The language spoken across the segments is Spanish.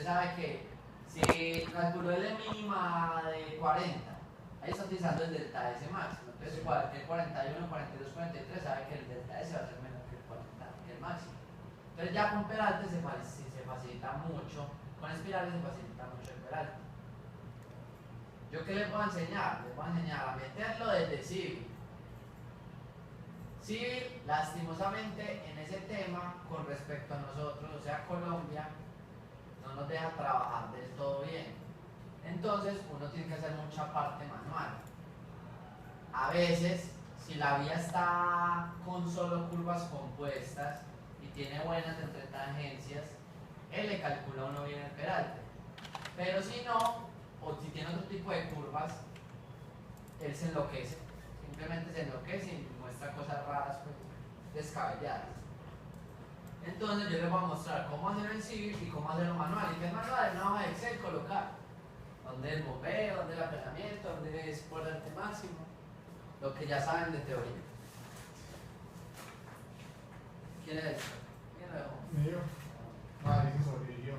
sabe que si calculó L mínima de 40, ahí está utilizando el delta S máximo. Entonces, cualquier 41, 42, 43 sabe que el delta S va a ser menor que el 40, que el máximo. Entonces, ya con peralte se facilita mucho, con espirales se facilita mucho el peralte. ¿Yo qué les voy a enseñar? Les voy a enseñar a meterlo desde civil. Civil, lastimosamente, en ese tema, con respecto a nosotros, o sea, Colombia, no nos deja trabajar del todo bien. Entonces, uno tiene que hacer mucha parte manual. A veces, si la vía está con solo curvas compuestas y tiene buenas entretangencias, él le calcula uno bien el peralte. Pero si no, o si tiene otro tipo de curvas, él se enloquece. Simplemente se enloquece y muestra cosas raras, pues, descabelladas. Entonces yo les voy a mostrar cómo hacerlo en civil y cómo hacerlo manual. Y que es manual, en una hoja de Excel colocar dónde es el bombeo, dónde es el aplanamiento, dónde es por arte máximo, lo que ya saben de teoría. ¿Quién es? ¿Quién lo dejó? Mío. Madre que sobrevivió.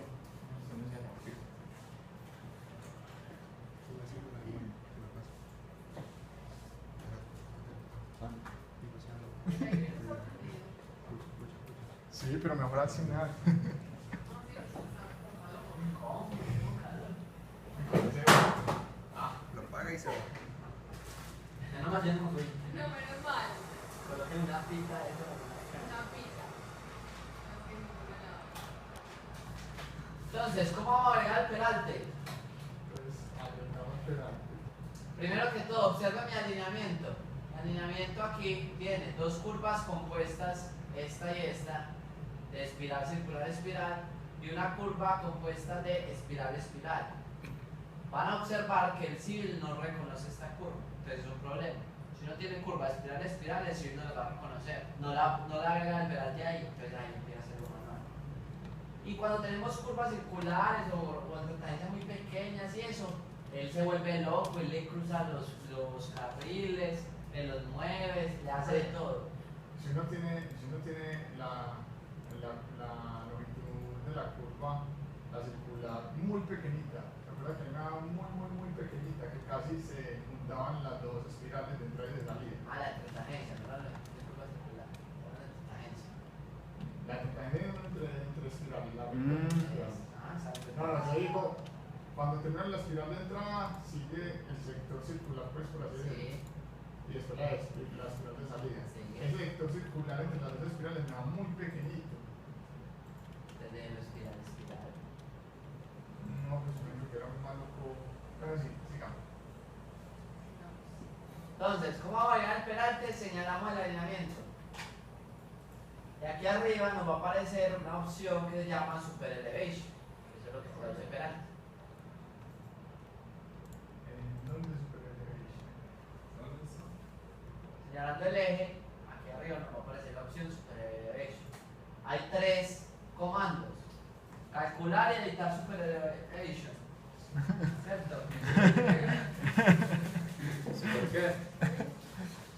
Sí, pero mejor al final. Lo paga y se va. Ya no más lleno con No, menos mal. coloquen una pita de eso. Una pita. Entonces, ¿cómo vamos a agregar el peralte? Pues agregamos peralte. Primero que todo, observa mi alineamiento. Mi alineamiento aquí tiene dos curvas compuestas, esta y esta, de espiral, circular, espiral, y una curva compuesta de espiral, espiral. Van a observar que el civil no reconoce esta curva, entonces es un problema. Si no tiene curva espiral, espiral, el civil no la va a reconocer, no la agrega el peralte ahí, entonces ahí empieza a ser lo manual. Y cuando tenemos curvas circulares o entretangencias muy pequeñas y eso, él se vuelve loco, él le cruza los carriles, él los mueve, le hace de todo. Si uno tiene la longitud de la curva, la circular, muy pequeñita, recuerda que hay una muy pequeñita que casi se juntaban las dos espirales de entrada y de salida. Ah, la entretangencia, no la curva circular, la entretangencia. La entretangencia entre espirales, la espiral. No, yo digo, cuando terminan la espiral de entrada, sigue el sector circular, pues por así decirlo. Sí. Y después la espiral de salida. Sí. Ese sector circular entre las dos espirales me da muy pequeñito. Desde lo espiral, espiral. No, pues me dijo que era muy maluco. Pero sí, sigamos. Entonces, ¿cómo va a llegar el peralte? Señalamos el alineamiento. Y aquí arriba nos va a aparecer una opción que se llama Super Elevation. Eso es lo que produce peralte. ¿Dónde super elevation? Señalando el eje, aquí arriba nos va a aparecer la opción Super Elevation. Hay tres comandos: calcular y editar Super Elevation. ¿Cierto? ¿Por qué?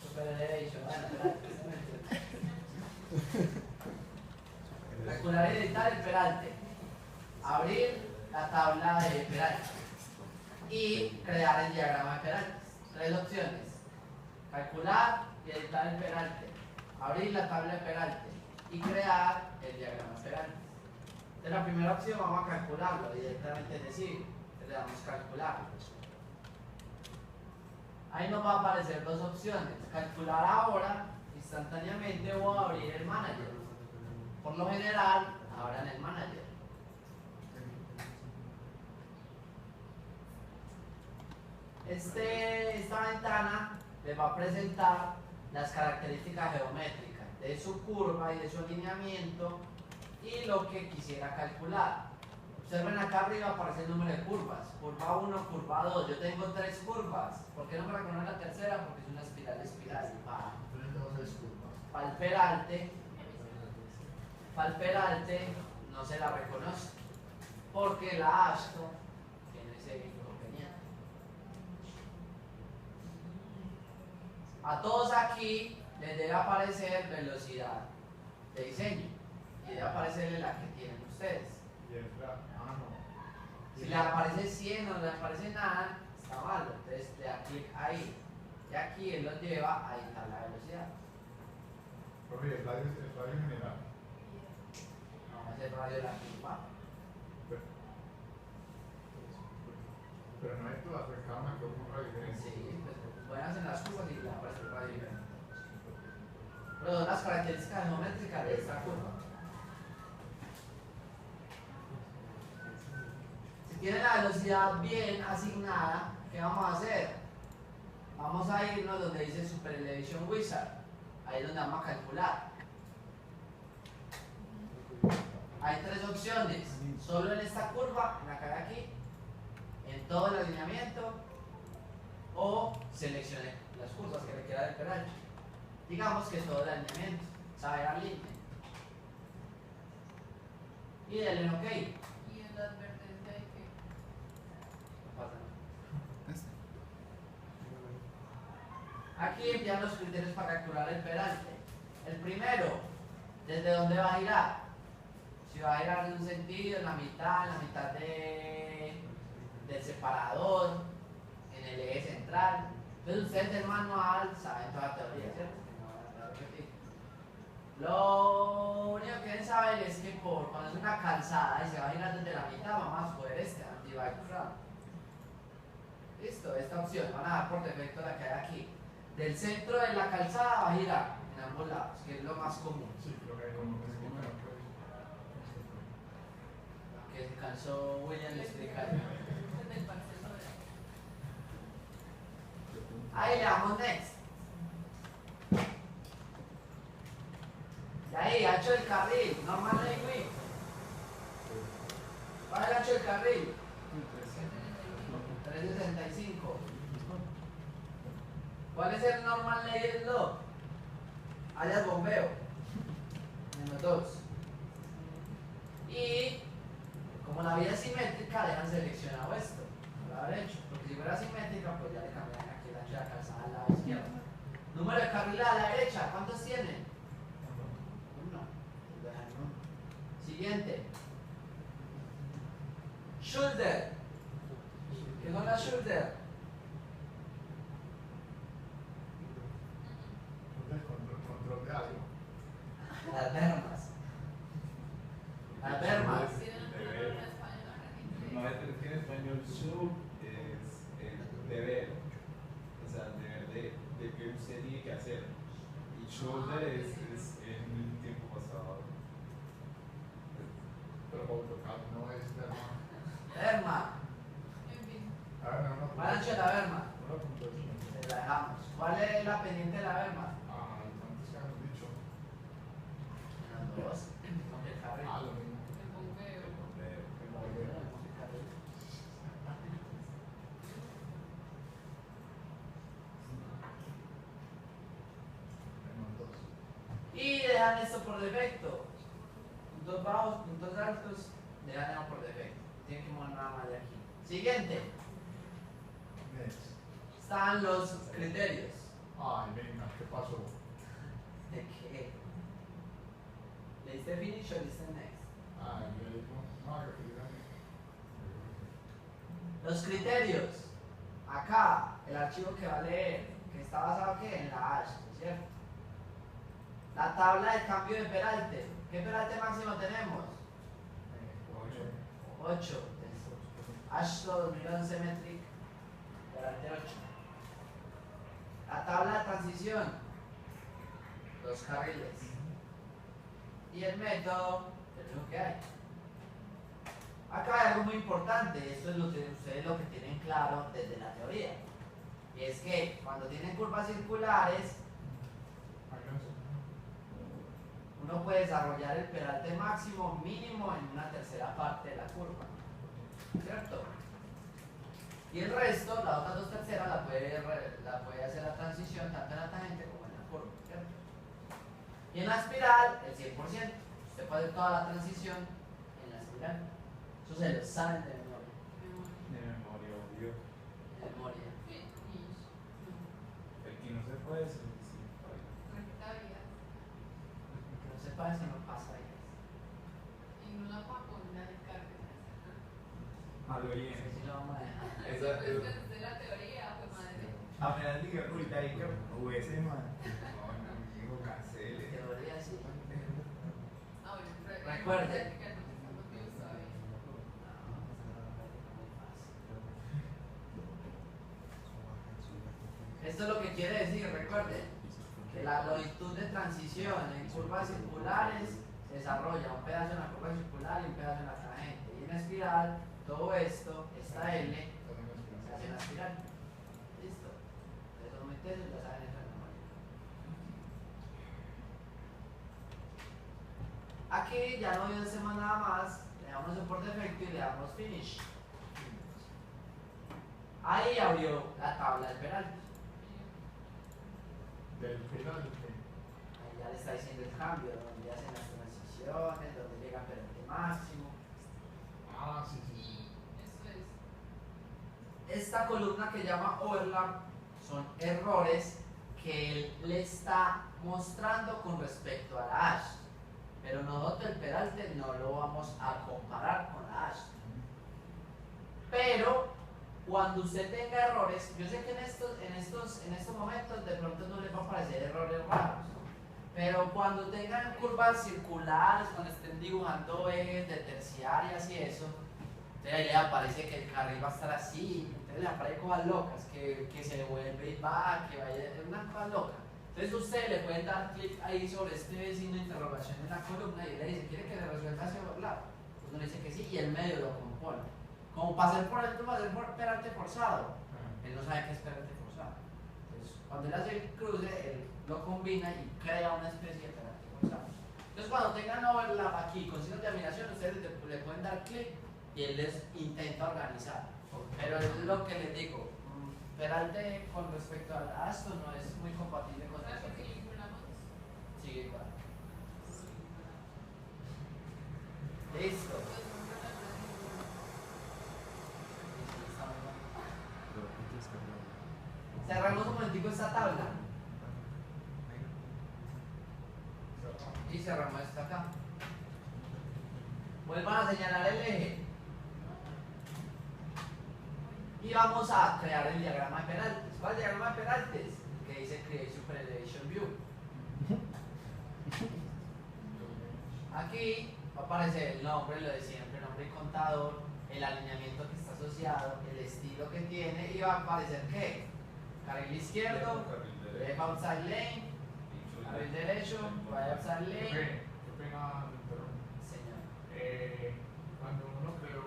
Super Elevation, bueno, calcular y editar el peralte, abrir la tabla de peralte y crear el diagrama de peralte. Tres opciones: calcular y editar el peralte, abrir la tabla de peralte y crear el diagrama de peralte. De la primera opción vamos a calcularlo directamente, es decir, le damos calcular. Ahí nos va a aparecer dos opciones: calcular ahora, instantáneamente, o abrir el manager. Por lo general, abran el manager. Esta ventana les va a presentar las características geométricas de su curva y de su alineamiento y lo que quisiera calcular. Observen acá arriba aparece el número de curvas: curva 1, curva 2. Yo tengo tres curvas. ¿Por qué no me reconoce la tercera? Porque es una espiral, espiral. Para el peralte no se la reconoce porque la ASCO tiene ese inconveniente. A todos aquí les debe aparecer velocidad de diseño y debe aparecerle la que tienen ustedes. Y es la. Ah, no. Si le aparece 100 o no le aparece nada, está malo. Entonces le da clic ahí. Y aquí él lo lleva a editar la velocidad. Profe, el radio general. Vamos a hacer radio de la curva. Pero no hay todas, porque cada una con un radio diferente. Sí, pues pueden hacer las curvas y le aparece el radio diferente. Pero son las características geométricas de esta curva. Si tiene la velocidad bien asignada, ¿qué vamos a hacer? Vamos a irnos donde dice Super Elevation Wizard. Ahí es donde vamos a calcular. Hay tres opciones. Solo en esta curva, en la que hay aquí, en todo el alineamiento, o seleccione las curvas que le queda del peralte. Digamos que todo el alineamiento, saber alinear. Y denle en OK. Y en la advertencia de que No pasa nada. Aquí envían los criterios para calcular el peralte. El primero, ¿desde dónde va a girar? Si va a girar en un sentido, en la mitad del separador, en el eje central. Entonces ustedes del manual saben toda la teoría, ¿cierto? Que no van a repetir. Lo único que deben saber es que cuando es una calzada y se va a girar desde la mitad, vamos a escoger este, anti-bike front. Listo, esta opción, van a dar por defecto la que hay aquí. Del centro de la calzada va a girar en ambos lados, que es lo más común. Sí, lo que hay como es que me lo Que se cansó William de explicar. es del Barcelona. Ahí le damos next. Y ahí, ancho del carril, normal lane width. ¿Cuál es el ancho del carril? 365. ¿Cuál es el normal lane slope? Alias bombeo. Menos 2. Y como la vía es simétrica, dejan seleccionado esto. Lo habré hecho. Porque si fuera simétrica, pues ya le cambiarían aquí el ancho de la calzada al lado izquierdo. Número de carril a la derecha, ¿cuántos tienen? Uno. Dejan uno. Siguiente. Shoulder. ¿Qué son las shoulder? control de algo. Las bermas. Las bermas. Tienen un nombre en español argentino. No, es que en español sub es deber, o sea, deber de que usted tiene que hacer. Y shoulder es en el tiempo pasado. Pero AutoCAD no es de la. Berma. En fin. A ver, no, ¿Cuál ancho de la berma? Una puntuación. La dejamos. ¿Cuál es la pendiente de la berma? Ah, ¿cuántos que hemos dicho? Menos 2. Con el carril. Ah, lo mismo. El bombeo. El modelo. Con el carril. Menos 2. Y dejan esto por defecto. Puntos bajos, puntos altos, dejan eso por defecto. Tienen que mover nada más de aquí. Siguiente. Next. Están los criterios. Ay, venga, ¿qué pasó? ¿De qué? ¿Le diste finish o le diste next? Ay, me dijo. No, que digan. Los criterios. Acá, el archivo que va a leer, que está basado ¿qué? En la hash, ¿cierto? La tabla de cambio de peralte. ¿Qué peralte máximo tenemos? 8. Ashlo 2011 metric, peralte 8. La tabla de transición, los carriles. Y el método, es lo que hay. Acá hay algo muy importante, esto es lo que ustedes lo que tienen claro desde la teoría. Y es que cuando tienen curvas circulares, uno puede desarrollar el peralte máximo mínimo en una tercera parte de la curva, ¿cierto? Y el resto, las otras 2/3, la puede hacer la transición tanto en la tangente como en la curva, ¿cierto? Y en la espiral, el 100%. Usted puede hacer toda la transición en la espiral. Eso se lo saben de memoria. De memoria, obvio. De memoria. Finish. El que no se puede es el que sí. Recta vía. Que no sepa eso no pasa ahí. Y no la Pacola de Cárdenas. A lo bien. Si no vamos a dejar. Esa es. Después de la teoría, fue madre. Apenas diga ahorita ahí que ese man. No, amigo, cancele. Teoría sí. Ah, bueno, pero Recuerde. en práctica no estamos vivos todavía. Esto es lo que quiere decir, recuerden, que la longitud de transición en curvas circulares se desarrolla un pedazo en la curva circular y un pedazo en la tangente. Y en espiral, todo esto, esta L, se hace en la espiral. Listo. Entonces, solamente eso ya saben eso de memoria. Aquí ya no hacemos nada más, le damos eso por defecto y le damos finish. Ahí abrió la tabla del peralte. Del final, Ahí ya le está diciendo el cambio, donde hacen las transiciones, donde llega peralte máximo. ah, sí, sí, Y sí. eso es. Esta columna que llama overlap son errores que él le está mostrando con respecto a la hash. Pero nosotros el peralte no lo vamos a comparar con la hash. Pero cuando usted tenga errores, yo sé que en estos momentos de pronto no les va a aparecer errores raros, pero cuando tengan curvas circulares, cuando estén dibujando ejes de terciarias y eso, entonces ahí le aparece que el carril va a estar así, entonces le aparece cosas locas, que se devuelve y va, que vaya, es una cosa loca. Entonces usted le puede dar clic ahí sobre este signo de interrogación en la columna y le dice, ¿quiere que le resuelva ese overlap? Pues uno le dice que sí y el medio lo compone. Como pasar por alto, pasar por peralte forzado. Él no sabe qué es peralte forzado. Entonces, cuando él hace el cruce, él lo combina y crea una especie de peralte forzado. Entonces, cuando tengan overlap aquí con signos de admiración, ustedes le pueden dar clic y él les intenta organizar. Pero es lo que les digo, peralte con respecto a esto no es muy compatible con ¿Sabes eso. por qué vinculamos? Sigue igual. Listo. Pues un Cerramos un momentico esta tabla y cerramos esta acá. Vuelvan a señalar el eje y vamos a crear el diagrama de Peraltes. ¿Cuál es el diagrama de Peraltes? Que dice Create Super Elevation View. Aquí va a aparecer el nombre, lo de siempre, nombre y contador, el alineamiento que está asociado, el estilo que tiene y va a aparecer ¿qué? Carril izquierdo, left outside lane, carril derecho, right outside lane. Qué pena, pero Señor. cuando uno creó,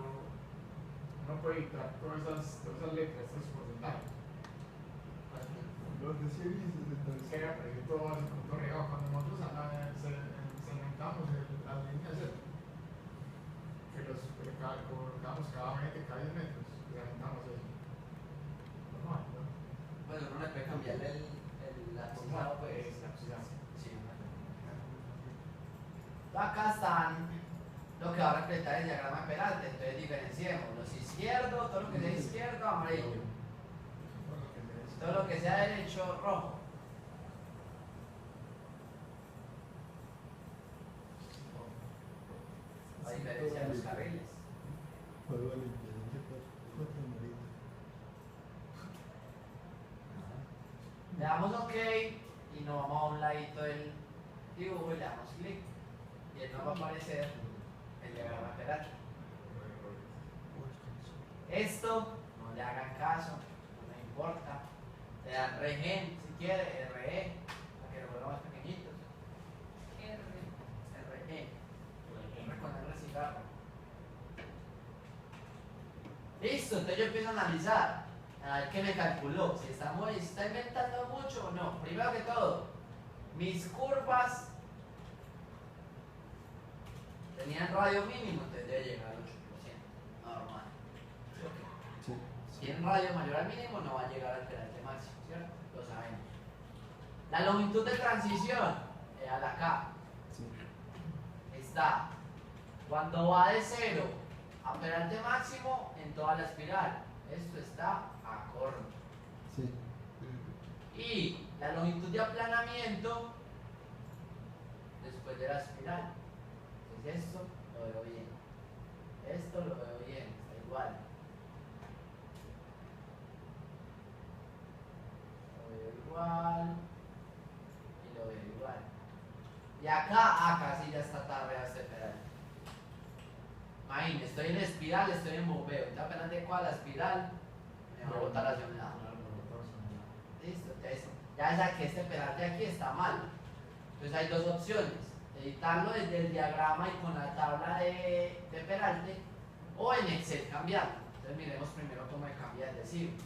uno puede editar todas esas letras, estos porcentajes. Los de series Entonces queda apareció todo así como todo regado. Cuando nosotros segmentamos las líneas Z, que los colocamos cada metro, cada 10 metros, segmentamos eso. Normal, ¿no? Bueno, uno le puede cambiar el lapicado, pues. Sí. Acá están lo que va a reflejar el diagrama de Peralta. Entonces diferenciemos los izquierdos, todo lo que sea izquierdo, amarillo. Todo lo que sea derecho, rojo. A diferencia de los carriles. Le damos OK y nos vamos a un ladito del dibujo y le damos clic. Y él nos va a aparecer el diagrama de Peralta. Esto no le hagan caso, no me importa. Le dan regen si quiere, RE, para que lo vuelva más pequeñitos. RE. R con R cigarro. Listo, entonces yo empiezo a analizar. A ver qué me calculó. Si está inventando mucho o no. Primero que todo, mis curvas tenían radio mínimo, entonces debe llegar al 8%. Normal. ¿Sí o qué? Sí. Si tiene un radio mayor al mínimo, no va a llegar al peralte máximo, ¿cierto? Lo sabemos. La longitud de transición, a la K, Sí. está cuando va de 0 a peralte máximo en toda la espiral. Esto está a corto. Sí. Y la longitud de aplanamiento después de la espiral. Entonces esto lo veo bien. Esto lo veo bien, está igual. Y acá sí ya está tarde este pedal. Imagínate, estoy en espiral, estoy en bombeo. Entonces apenas de cuál la espiral, me va a botar hacia un lado. Listo, entonces ya sé que este pedal de aquí está mal. Entonces hay dos opciones: editarlo desde el diagrama y con la tabla de peralte, o en Excel cambiarlo. Entonces miremos primero cómo me cambia el de civil.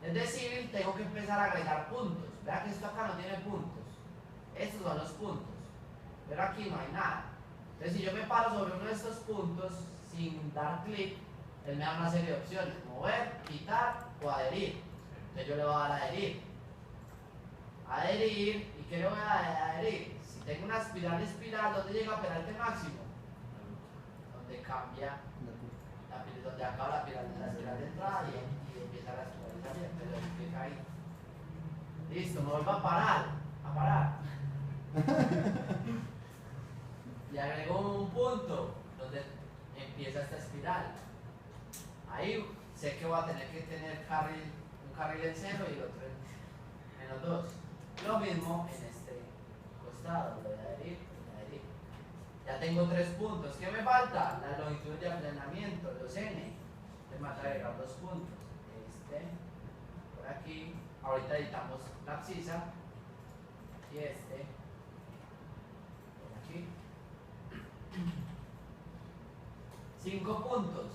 El de civil tengo que empezar a agregar puntos. Vea que esto acá no tiene puntos. Estos son los puntos. Pero aquí no hay nada. Entonces si yo me paro sobre uno de estos puntos sin dar clic, él me da una serie de opciones: mover, quitar o adherir. Entonces yo le voy a dar a adherir. Adherir, ¿y qué le voy a adherir? Si tengo una espiral, ¿dónde llega a peralte máximo? Donde cambia, donde acaba la espiral de entrada y empieza la espiral de salida. Entonces le clic ahí. Listo, me vuelvo a parar. Y agrego un punto donde empieza esta espiral. Ahí sé que voy a tener que tener un carril en 0 y el otro en -2. Lo mismo en este costado, lo voy a adherir. Ya tengo 3 puntos. ¿Qué me falta? La longitud de aplanamiento, los n. Me falta agregar 2 puntos. Este, por aquí. Ahorita editamos la abscisa. Y este, por aquí. 5 puntos.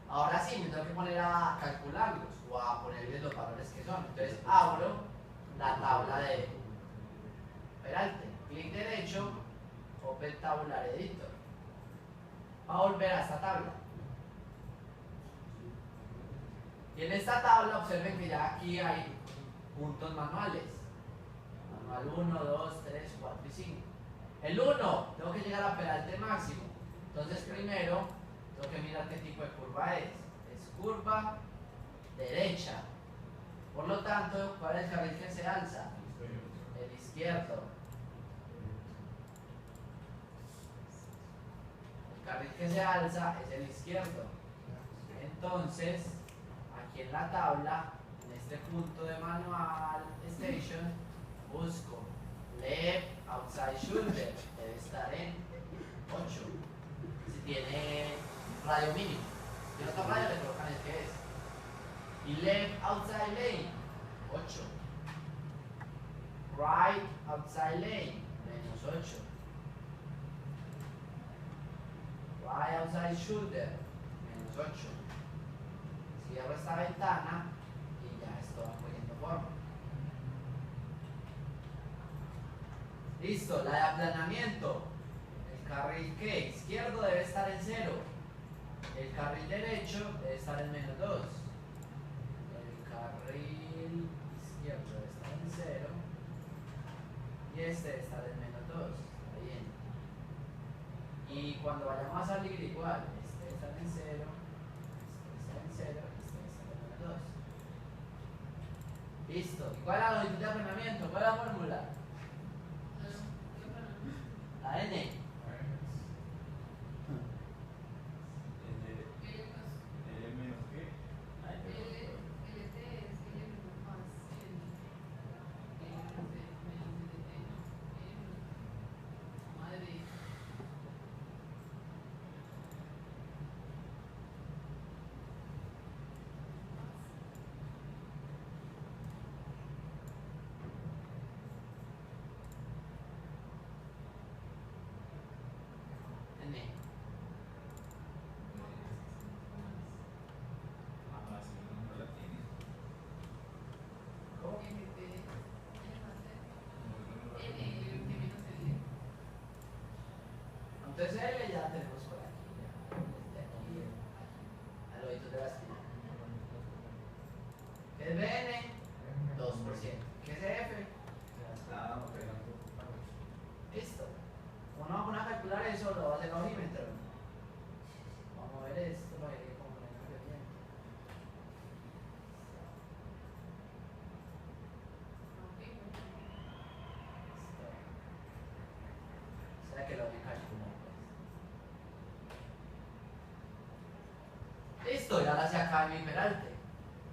Ahora sí, me tengo que poner a calcularlos o a ponerles los valores que son. Entonces abro la tabla de peralte, clic derecho, Open Tabular Editor. Va a volver a esta tabla. Y en esta tabla observen que ya aquí hay puntos manuales. Manual 1, 2, 3, 4 y 5. El 1, tengo que llegar a peralte máximo. Entonces primero tengo que mirar qué tipo de curva es. Es curva derecha. Por lo tanto, ¿cuál es el carril que se alza? El izquierdo. El carril que se alza es el izquierdo. Entonces, aquí en la tabla, en este punto de manual station, busco left outside shoulder, debe estar en 8. Si tiene radio mínimo, si tiene otro radio, le colocan el que es. Y left outside lane, 8. Right outside lane, -8. Right outside shoulder, -8. Cierro esta ventana y ya esto va cogiendo forma. Listo, la de aplanamiento. El carril que izquierdo debe estar en 0. El carril derecho debe estar en -2. El carril izquierdo debe estar en 0. Y este debe estar en -2. Está bien. Y cuando vayamos a salir igual, este debe estar en 0. Este debe estar en 0. Este debe estar en -2. Listo. ¿Y cuál es la longitud de aplanamiento? ¿Cuál es la fórmula? La N. L menos qué. N. Ah, sí, no la tiene. ¿Cómo? Entonces L ya tenemos por aquí. Ya. Desde aquí al oído de la espina. ¿Qué es BN? 2%. ¿Qué es F? Ah, ok. Listo. Uno va a poner a calcular eso, lo va a hacer el ojímetro. Vamos a ver esto para que comprendan bien. O sea que lo voy a calcular. Pues. Listo, y ahora se acaba mi peralte.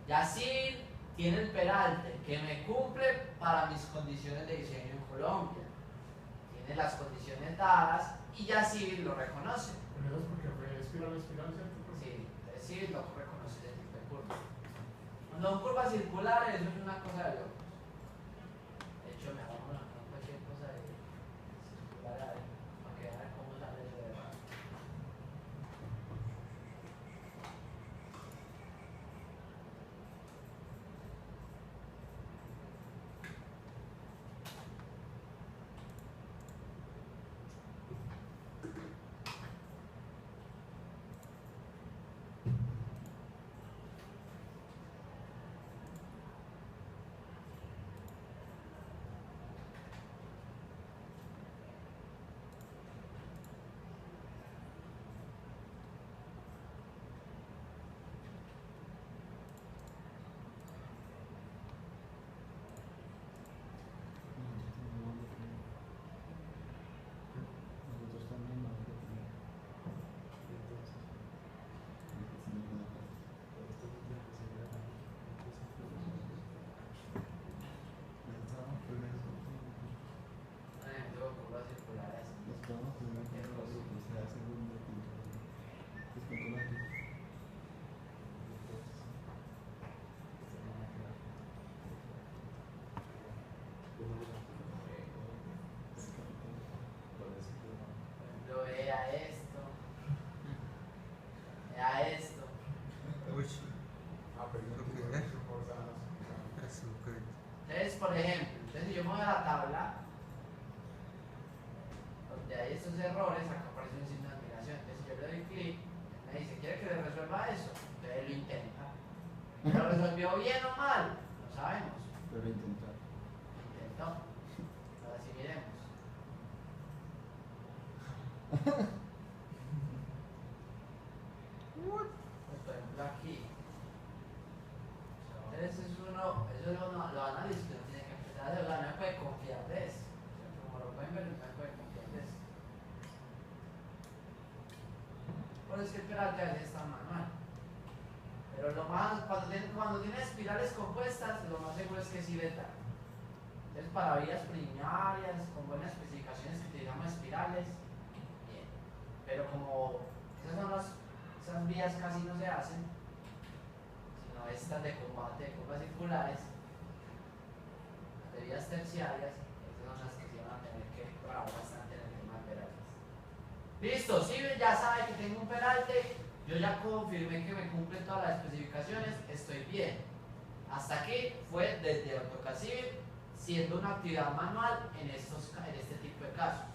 Y así tiene el peralte que me cumple para mis condiciones de diseño en Colombia. Tiene tiene las condiciones dadas y ya Civil lo reconoce. Pero eso es porque fue espiral, ¿cierto? Pues, Sí, entonces Civil lo reconoce ese tipo de curvas. Cuando son curvas circulares, eso es una cosa de locos. De hecho, me vamos a poner cualquier cosa de circular ahí, para que vean cómo sale eso de raro. Nosotros también vamos a tener. Por ejemplo, curvas circulares. Por ejemplo, vea esto. Vea esto. ah, pero yo Ok. tuve cosas. Entonces, por ejemplo, si yo me voy a la tabla, donde hay estos errores, acá aparece un signo de admiración. Entonces, si yo le doy clic, me dice, ¿quiere que le resuelva eso? Entonces lo intenta. ¿Lo resolvió bien o mal? No sabemos. Pero intentar. Lo intentó. Ahora sí miremos. Pues, por ejemplo, aquí. Entonces, eso uno lo analiza, pero tiene que empezar a hacer, o sea, no me puede confiar de eso. O sea, como lo pueden ver, no me puede confiar de eso. Por eso es que el peralte a veces está manual. Pero lo más, cuando tiene espirales compuestas, lo más seguro es que sí beta. Entonces, para vías primarias, con buenas especificaciones que utilizamos espirales, bien. Pero como esas vías casi no se hacen, sino estas de combate de curvas circulares, las de vías terciarias, esas son las que se van a tener que trabajar bastante en el tema de peraltes. Listo, si ya sabe que tengo un peralte, yo ya confirmé que me cumple todas las especificaciones, estoy bien. Hasta aquí fue desde AutoCAD Civil, siendo una actividad manual en este tipo de casos.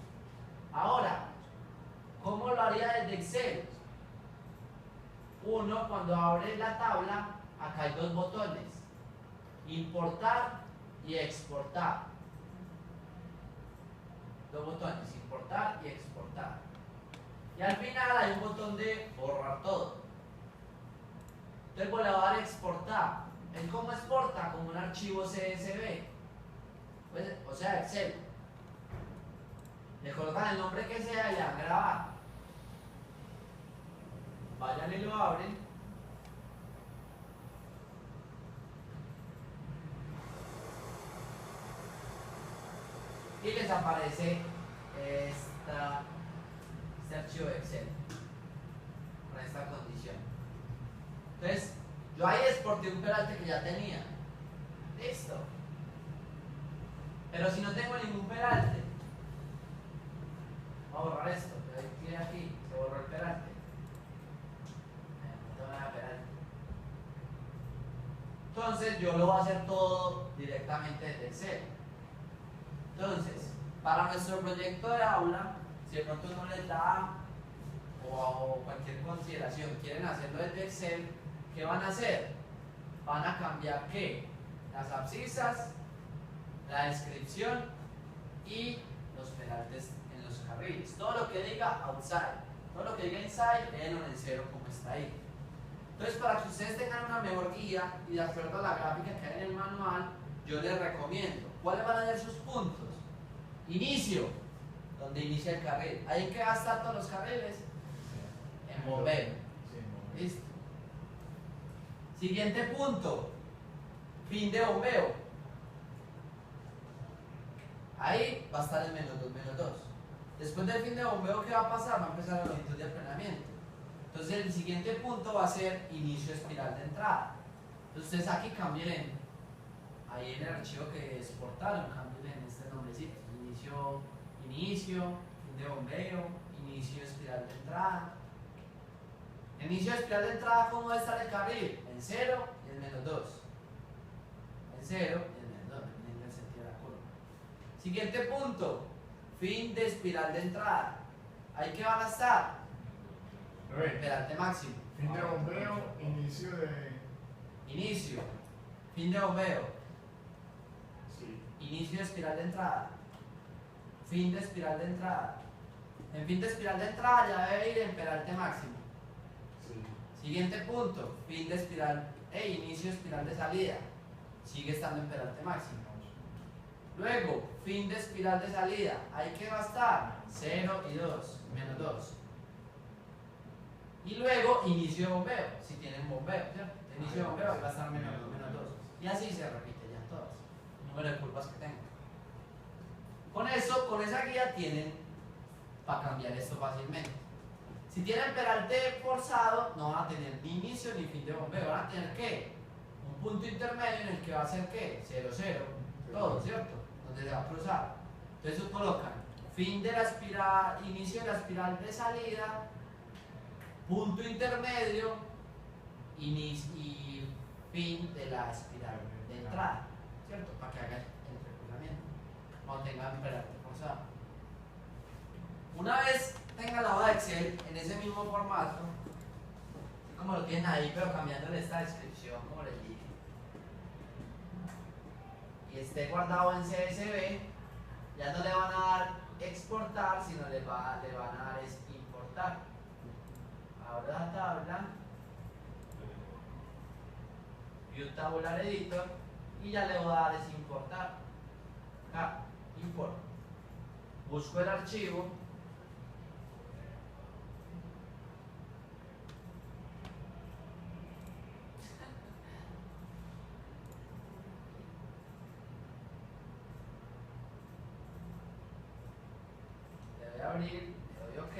Ahora, ¿cómo lo haría desde Excel? Uno, cuando abre la tabla, acá hay dos botones, importar y exportar. Dos botones, importar y exportar. Y al final hay un botón de borrar todo. Entonces le voy a dar exportar. ¿El cómo exporta? Como un archivo CSV. Pues, o sea, Excel. Le colocan el nombre que sea y le dan grabar. Vayan y lo abren. Y les aparece este archivo de Excel con esta condición. Entonces, yo ahí exporté un peralte que ya tenía. Listo. Pero si no tengo ningún peralte, voy a borrar esto. Le doy clic aquí, se borró el peralte. No tengo nada de peralte. Entonces, yo lo voy a hacer todo directamente desde Excel. Entonces, para nuestro proyecto de aula, si de pronto no les da o cualquier consideración, quieren hacerlo desde Excel, ¿qué van a hacer? Van a cambiar ¿qué? Las abscisas, la descripción y los peraltes en los carriles. Todo lo que diga outside, todo lo que diga inside, léenlo en cero como está ahí. Entonces, para que ustedes tengan una mejor guía y de acuerdo a la gráfica que hay en el manual, yo les recomiendo, ¿cuáles van a ser sus puntos? Inicio, donde inicia el carril. ¿Ahí que va a estar todos los carriles? En bombero. Sí, Listo. Siguiente punto, fin de bombeo. Ahí va a estar el -2, -2. Después del fin de bombeo, ¿qué va a pasar? Va a empezar la longitud de aplanamiento. Entonces el siguiente punto va a ser inicio espiral de entrada. Entonces ustedes aquí cambien ahí en el archivo que exportaron, cambien este nombrecito. Inicio, fin de bombeo, inicio espiral de entrada. Inicio de espiral de entrada, ¿cómo va a estar el carril? En 0 y en menos 2. En 0 y en menos 2, dependiendo del sentido de la curva. Siguiente punto, fin de espiral de entrada. ¿Ahí qué van a estar? Esperante máximo. Fin de bombeo, inicio de. Inicio, fin de bombeo, Sí. inicio de espiral de entrada, fin de espiral de entrada. En fin de espiral de entrada ya debe ir en peralte máximo. Sí. Siguiente punto, fin de espiral inicio de espiral de salida. Sigue estando en peralte máximo. Luego, fin de espiral de salida. ¿Ahí qué va a estar? 0 y 2, menos 2. Y luego, inicio de bombeo, si tienen bombeo, ¿cierto? Inicio de bombeo va a estar menos 2. Y así se repite ya en todas. El número de curvas que tengan. Con eso, con esa guía tienen para cambiar esto fácilmente. Si tienen peralte forzado, no van a tener ni inicio ni fin de bombeo. Van a tener ¿qué? Un punto intermedio en el que va a ser ¿qué? 0, 0. Todo, ¿cierto? Donde se va a cruzar. Entonces colocan fin de la espiral, inicio de la espiral de salida, punto intermedio y fin de la espiral de entrada, ¿cierto? Para que haga el entrecruzamiento cuando tengan peralte forzado. Una vez tengan la hoja de Excel en ese mismo formato, así como lo tienen ahí, pero cambiándole esta descripción, como les dije, y esté guardado en CSV, ya no le van a dar exportar, sino le van a dar es importar. Ahora la tabla, View Tabular Editor, y ya le voy a dar es importar. Acá, import. Busco el archivo. Le doy a abrir, le doy OK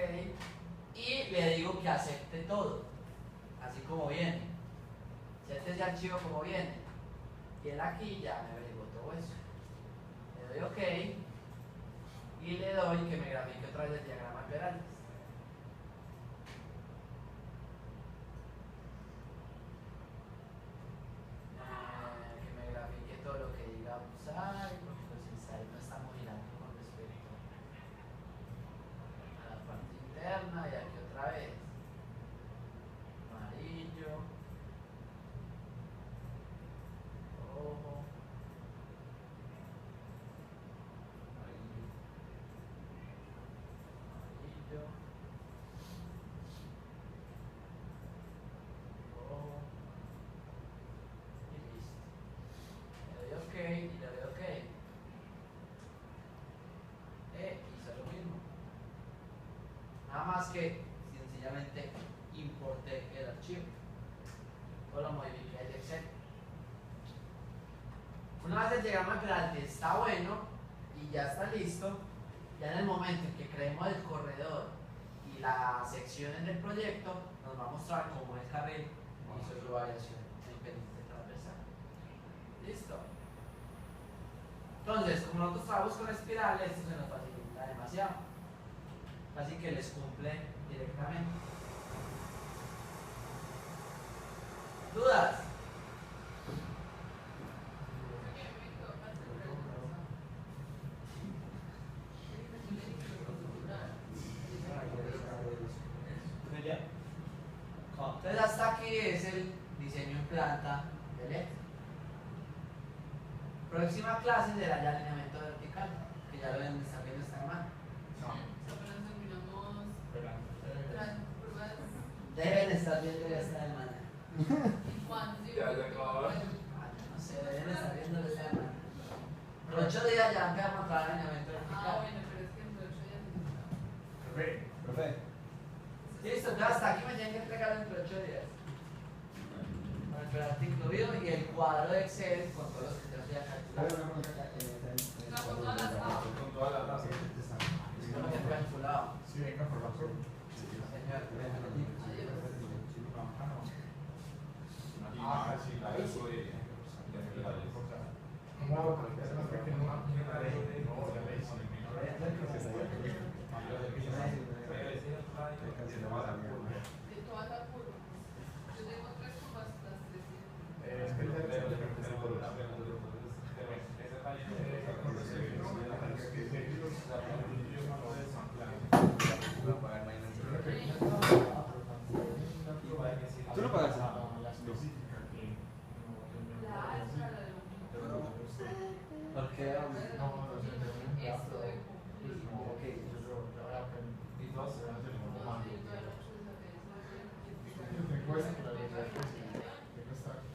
y le digo que acepte todo, así como viene. Acepte ese archivo como viene. Y él aquí ya me averiguó todo eso. Le doy OK y le doy que me grafique otra vez el diagrama de peraltes. Que me grafique todo lo que diga usar, porque los insights no estamos mirando con respecto a la parte interna. Y aquí otra vez amarillo, rojo, amarillo, rojo y listo. Le doy OK y le doy OK. Hice lo mismo. Nada más que sencillamente importé el archivo o lo modifiqué el Excel. Una vez el diagrama de peralte está bueno y ya está listo, ya en el momento en que creemos el corredor y las secciones del proyecto, nos va a mostrar cómo el carril hizo su variación en pendiente transversal. Listo. Entonces, como nosotros trabajamos con espirales, esto se nos facilita demasiado. Así que les cumple directamente. ¿Dudas? Entonces hasta aquí es el diseño en planta del LED. Próxima clase será ya alineamiento vertical, que ya lo deben estar viendo esta semana. Apenas terminamos las pruebas. Deben estar viendo ya esta semana. ¿Y cuándo? Ya se acabó. No sé, deben estar viendo esta semana. Por 8 días ya van a mostrar alineamiento Ah, vertical. bueno, pero es que en 8 días se está. Profe, Profe. Listo, entonces hasta aquí me tienen que entregar dentro de 8 días. Con el peralte incluido y el cuadro de Excel con todos los criterios ya calculados. Con todas las tasas. Es como que vinculado. Sí, venga por la prueba. Señor, Ah, sí, la claro. eso de ¿Cómo hago para que sea más pequeño? No, la ley, sí. De todas las curvas. Yo tengo tres curvas, las tres tienen. Es que el ¿Tú lo pagaste? la específica que La A es para la longitud. ¿Por qué? no, no sé, pero un Esto de pues no, ok, yo voy a aprender. y dos Se va a hacer como No, más. sí, yo no sé saber eso. Yo tengo esta,